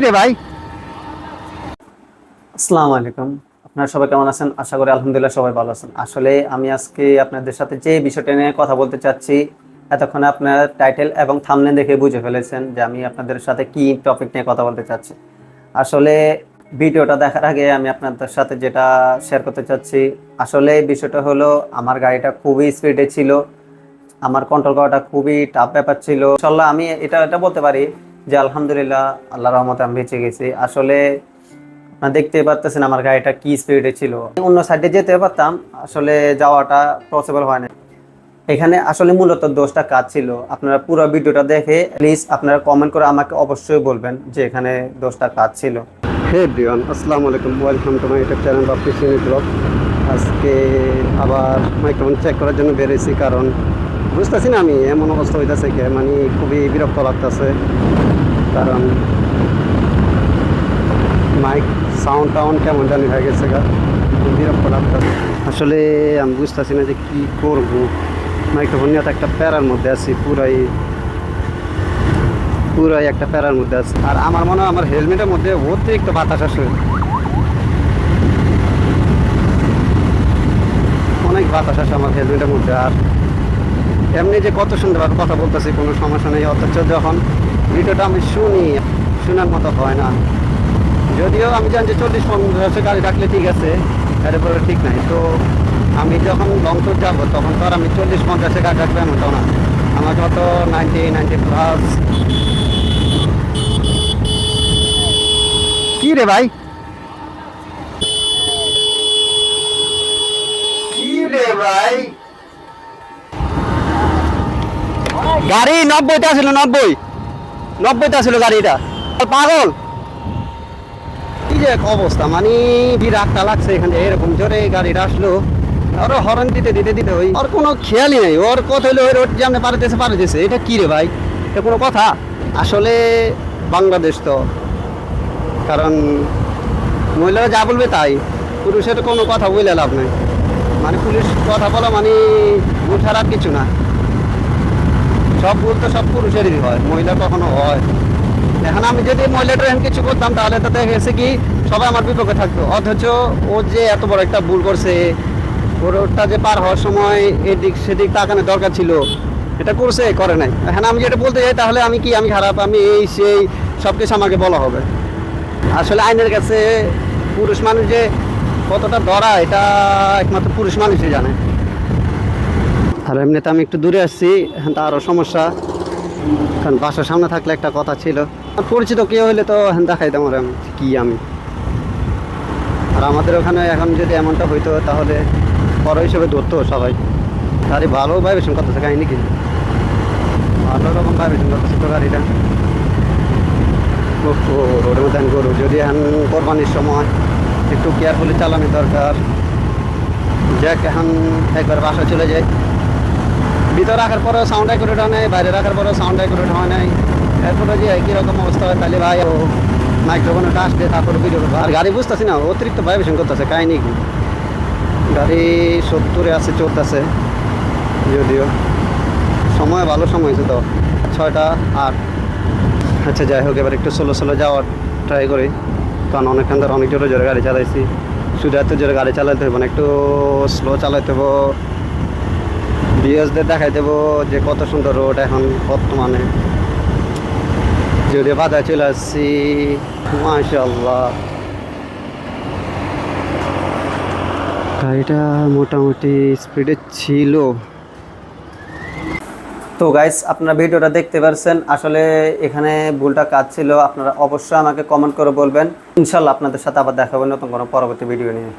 রে ভাই? আসসালামু আলাইকুম। আপনারা সবাই কেমন আছেন? আশা করি আলহামদুলিল্লাহ সবাই ভালো আছেন। আসলে আমি আজকে আপনাদের সাথে যে বিষয়টা নিয়ে কথা বলতে চাচ্ছি, এতক্ষণে আপনারা টাইটেল এবং থাম্বনেল দেখে বুঝে ফেলেছেন যে আমি আপনাদের সাথে কি টপিক নিয়ে কথা বলতে চাচ্ছি। আসলে ভিডিওটা দেখার আগে আমি আপনাদের সাথে যেটা শেয়ার করতে চাচ্ছি, আসলে বিষয়টা হলো আমার গাড়িটা খুবই স্পিডে ছিল। আমার কন্ট্রোল করাটা খুবই টাফ ব্যাপার ছিল। ইনশাল্লাহ আমি এটা বলতে পারি যে আলহামদুলিল্লাহ আল্লাহর রহমতে আমি বেঁচে গেছি। আসলে আপনারা দেখতে পারতেছেন আমার গাড়িটা কি স্পিডে ছিল। অন্য সাইডে যেতে পারতাম, আসলে যাওয়াটা পসিবল হয় না। এখানে আসলে মূলত দোষটা কাজ ছিল। আপনারা পুরো ভিডিওটা দেখে প্লিজ আপনারা কমেন্ট করে আমাকে অবশ্যই বলবেন যে এখানে দোষটা কাজ ছিল। হে এভরিওয়ান, আসসালামু আলাইকুম, welcome to my YouTube channel Bappi সিনি ব্লগ। আজকে আবার মাইক্রোফোন চেক করার জন্য বেরিয়েছি, কারণ বুঝতেছি না আমি এমন অবস্থা হইতেছে কি, মানে খুবই বিরক্ত লাগতেছে। কারণ মাইক সাউন্ড টাউন্ড কেমন জানি হয়ে গেছে, বিরক্ত লাগতেছে। আসলে আমি বুঝতেছি না যে কী করবো। মাইক্রোফোন নিয়ে তো একটা প্যারার মধ্যে আছি, পুরাই একটা প্যারার মধ্যে আছে। আর আমার মনে হয় আমার হেলমেটের মধ্যে অতিরিক্ত বাতাস আসে, অনেক বাতাস আসে আমার হেলমেটের মধ্যে। আর এমনি যে কত সুন্দরভাবে কথা বলতেছি, কোনো সমস্যা নেই, অথচ যখন ভিডিওটা আমি শুনি, শোনার মতো হয় না। যদিও আমি জানি যে 40-50 গাড়ি রাখলে ঠিক আছে, এরপরে ঠিক নাই। তো আমি যখন লং ট্যুর যাবো তখন তো আর আমি 40-50 গাড়ি রাখবো এমনটা না, আমাকে হয়তো 90-90+। কি রে ভাই? কি রে ভাই? গাড়ি 90তে আসছিল, 90তে আসছিল গাড়িটা। পাগল কি যে এক অবস্থা, মানে বিরাটটা লাগছে এখানে। এরকম জোরে গাড়িটা আসলো, আরো হর্ন দিতে ওই ওর কোনো খেয়ালই নেই। ওর কথা হলো ওই রোড যেমন পারতেছে। এটা কি রে ভাই? এটা কোনো কথা? আসলে বাংলাদেশ তো, কারণ মহিলারা যা বলবে তাই, পুরুষের কোনো কথা বলে লাভ নেই। মানে পুলিশ কথা বলা মানে ভুল ছাড়া আর কিছু না। সব ভুল তো সব পুরুষেরই হয়, মহিলা কখনো হয়। এখন আমি যদি মহিলাটা এখন কিছু করতাম তাহলে তো দেখেছে কি সবাই আমার বিপক্ষে থাকতো। অথচ ও যে এত বড় একটা ভুল করছে, ওটা যে পার হওয়ার সময় এদিক সেদিক তাকানোর দরকার ছিল, এটা করছে, করে নাই। এখন আমি যেটা বলতে যাই তাহলে আমি কি, আমি খারাপ, আমি এই সেই সব কিছু আমাকে বলা হবে। আসলে আইনের কাছে পুরুষ মানুষ যে কতটা ধরা, এটা একমাত্র পুরুষ মানুষই জানে। আর এমনিতে আমি একটু দূরে আসছি, এখন তো আরও সমস্যা, কারণ বাসার সামনে থাকলে একটা কথা ছিল, পরিচিত কেউ হলে তো দেখাইতাম ওরা কি আমি। আর আমাদের ওখানে এখন যদি এমনটা হইতো তাহলে বড় হিসেবে ধরতো সবাই। আরে ভালো ভাইবেশন করতেছে কাহিনি কি, ভালো রকম ভাইবেশন করতেছে তো গাড়িটা। রোডের মধ্যে গরু, যদি এখন কোরবানির সময় একটু কেয়ারফুলি চালানো দরকার। যাক, এখন একবার বাসা চলে যায়, ভিতরে রাখার পরেও সাউন্ড অ্যাকুরেট হয় নাই, বাইরে রাখার পরেও সাউন্ড অ্যাকুরেট হয় নাই। এরপরে যে কীরকম অবস্থা হয়, তাহলে ভাই ও মাইক্রোফোনটা আসবে, তারপরে ভিডিও করবো। আর গাড়ি বুঝতেছি না, অতিরিক্ত ভাইব্রেশন করতেছে কাহিনি কি। গাড়ি 70-এ আছে, চলতেছে, যদিও সময় ভালো সময় হয়েছে তো 6:08। আচ্ছা যাই হোক, এবার একটু স্লো যাওয়ার ট্রাই করি, কারণ অনেকক্ষণ ধরে অনেক জোরে গাড়ি চালাইছি। শুধু এত জোরে গাড়ি চালাইতে হবে না, একটু স্লো চালাইতে হবো। ভিউয়ার্সদের দেখাই দেবো যে কত সুন্দর রোড এখন বর্তমানে। যদিও বাজারে চলে আসছি, মাশাআল্লাহ গাড়িটা মোটামুটি স্পিডে ছিল। তো গাইস, আপনারা ভিডিওটা দেখতে পাচ্ছেন, আসলে এখানে ভুলটা কাজ ছিল। আপনারা অবশ্যই আমাকে কমেন্ট করে বলবেন। ইনশাল্লাহ আপনাদের সাথে আবার দেখা হবে নতুন কোনো পরবর্তী ভিডিও নিয়ে।